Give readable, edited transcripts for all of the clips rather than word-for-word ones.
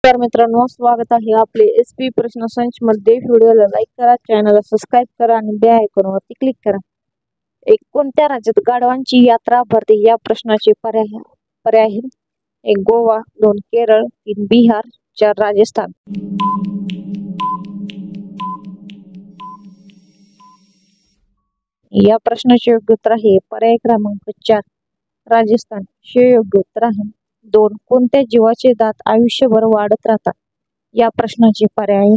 नमस्कार मित्रांनो, स्वागत आहे आपले एसपी प्रश्न संच मध्ये। व्हिडिओला लाईक करा, चॅनलला सबस्क्राईब करा आणि बेल आयकॉनवरती क्लिक करा। एक कोणत्या राज्यात गाढवांची यात्रा भरते या प्रश्नाचे पर्याय आहेत। एक गोवा, 2 केरळ, 3 बिहार, 4 राजस्थान। या प्रश्नाचे योग्य उत्तर आहे पर्याय क्रमांक 4 राजस्थान हे योग्य उत्तर आहे। 2 कोणत्या जीवाचे दात आयुष्यभर वाढत राहतात या प्रश्नाचे पर्याय।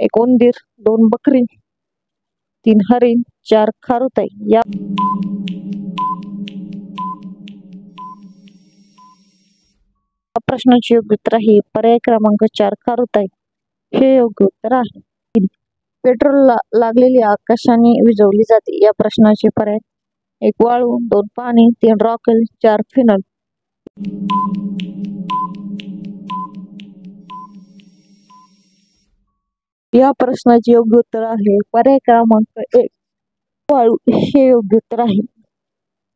1 उंदीर, 2 बकरी, 3 हरिण, 4 खारुताई। या प्रश्नाचे योग्य उत्तर आहे पर्याय क्रमांक 4 खारुताई हे योग्य उत्तर आहे। पेट्रोल लागलेली आग कशाने विझवली जाते या प्रश्नाचे पर्याय। 1 वाळू, 2 पाणी, 3 रॉकेल, 4 फिनल। या प्रश्नाचे योग्य उत्तर आहे पर्याय क्रमांक 1 वाळू हे योग्य उत्तर आहे।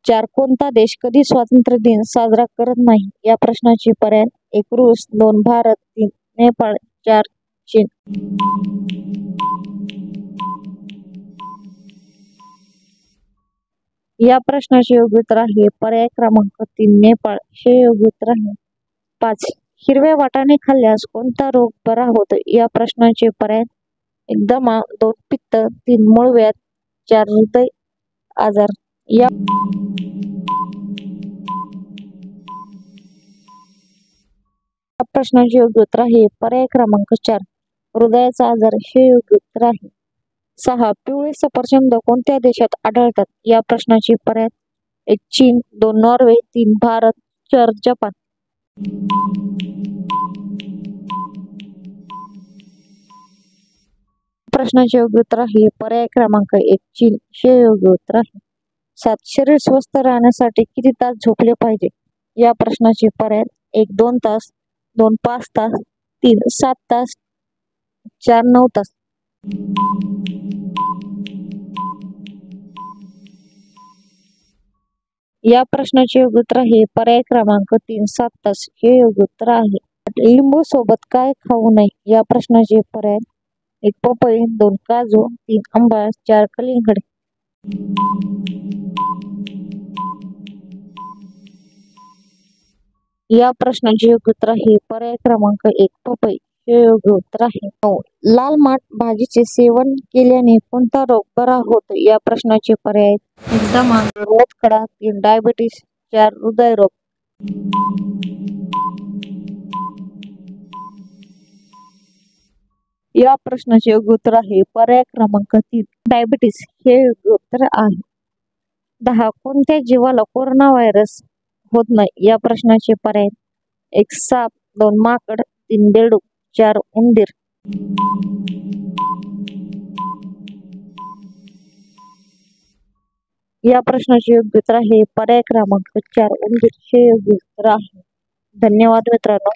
4 कोणता देश कधी स्वातंत्र्य दिन साजरा करत नाही या प्रश्नाचे पर्याय। 1 रूस, 2 भारत, 3 नेपाळ, 4 चीन। या प्रश्नाचे योग्य उत्तर आहे पर्याय क्रमांक 3 नेपाळ हे योग्य उत्तर आहे। 5 हिरव्या वाटाणे खाल्ल्यास कोणता रोग बरा होतो या प्रश्नाचे पर्याय। 1 दमा, 2 पित्त, 3 मूळव्याध, 4 हृदय आजार। या प्रश्नाचे योग्य उत्तर आहे पर्याय क्रमांक 4 हृदयाचा आजार हे योग्य उत्तर आहे। 6 पिवळे सफरचंद कोणत्या देशात आढळतात या प्रश्नाचे पर्याय। 1 चीन, 2 नॉर्वे, 3 भारत, 4 जपान। प्रश्नाचे योग्य उत्तर आहे पर्याय क्रमांक 1 चीन हे योग्य उत्तर आहे। 7 शरीर स्वस्थ राहण्यासाठी किती तास झोपले पाहिजे या प्रश्नाचे पर्याय। 1 2 तास, 2 5 तास, 3 7 तास, 4 9 तास। या प्रश्नाचे योग्य उत्तर आहे पर्याय क्रमांक 3 7 तास हे योग्य उत्तर आहे। लिंबू सोबत काय खाऊ नये या प्रश्नाचे पर्याय। 1 पपई, 2 काजू, 3 आंबा, 4 कलिंगड। या प्रश्नाचे योग्य उत्तर आहे पर्याय क्रमांक 1 पपई हे योग्य उत्तर आहे। 9 लाल माठ भाजीचे सेवन केल्याने कोणता रोग बरा होतो या प्रश्नाचे पर्याय। 1 दमा, 2 मूतखडा, 3 डायबिटीस, 4 हृदयरोग। या प्रश्नाचे योग्य उत्तर आहे पर्याय क्रमांक 3 डायबिटीस हे योग्य उत्तर आहे। 10 कोणत्या जीवाला कोरोना व्हायरस होत नाही या प्रश्नाचे पर्याय। 1 साप, 2 माकड, 3 बेडूक, 4 उंदीर। या प्रश्नाचे योग्य उत्तर आहे पर्याय क्रमांक 4 उंदीर हे योग्य उत्तर आहे। धन्यवाद मित्रांनो।